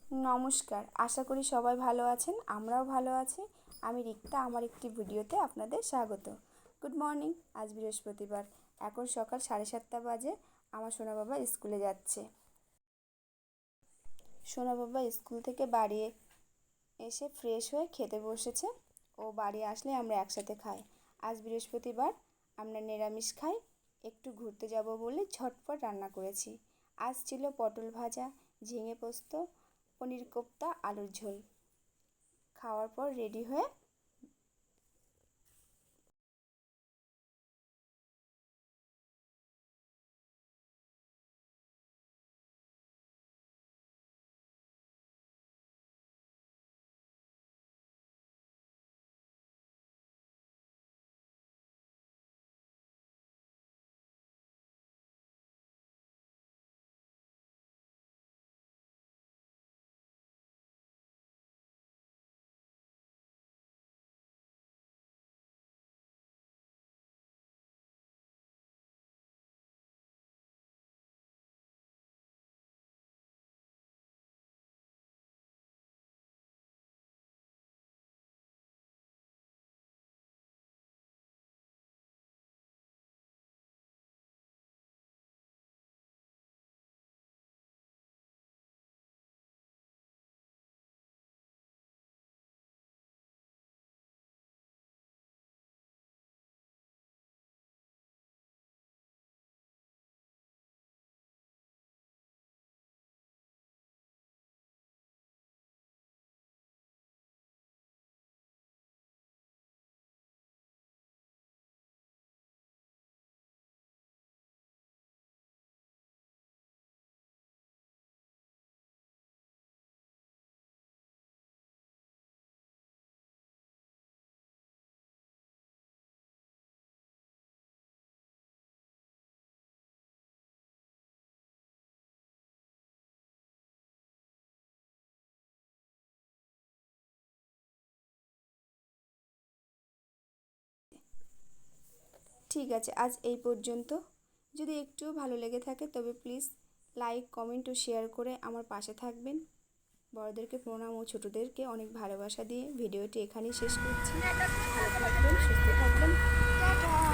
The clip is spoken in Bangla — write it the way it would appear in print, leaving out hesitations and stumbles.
নমস্কার, আশা করি সবাই ভালো আছেন। আমরাও ভালো আছি। আমি রিক্তা, আমার একটি ভিডিওতে আপনাদের স্বাগত। Good morning. আজ বৃহস্পতিবার, এখন সকাল 7:30 বাজে। আমার সোনা বাবা স্কুলে যাচ্ছে। সোনা বাবা স্কুল থেকে বাড়ি এসে ফ্রেশ হয়ে খেতে বসেছে। ও বাড়ি আসলে আমরা একসাথে খাই। আজ বৃহস্পতিবার, আমরা নিরামিষ খাই। একটু ঘুরতে যাব বলে ঝটপট রান্না করেছি। আজ ছিল পটল ভাজা, ঝিঙে পোস্ত, পনির কোপ্তা, আলুর ঝোল। খাওয়ার পর রেডি হয়ে ঠিক আছে, আজ এই পর্যন্ত। যদি একটুও ভালো লেগে থাকে তবে প্লিজ লাইক, কমেন্ট ও শেয়ার করে আমার পাশে থাকবেন। বড়দেরকে প্রণাম ও ছোটদেরকে অনেক ভালোবাসা দিয়ে ভিডিওটি এখানেই শেষ করছি। ভালো থাকবেন, সুস্থ থাকবেন। টাটা।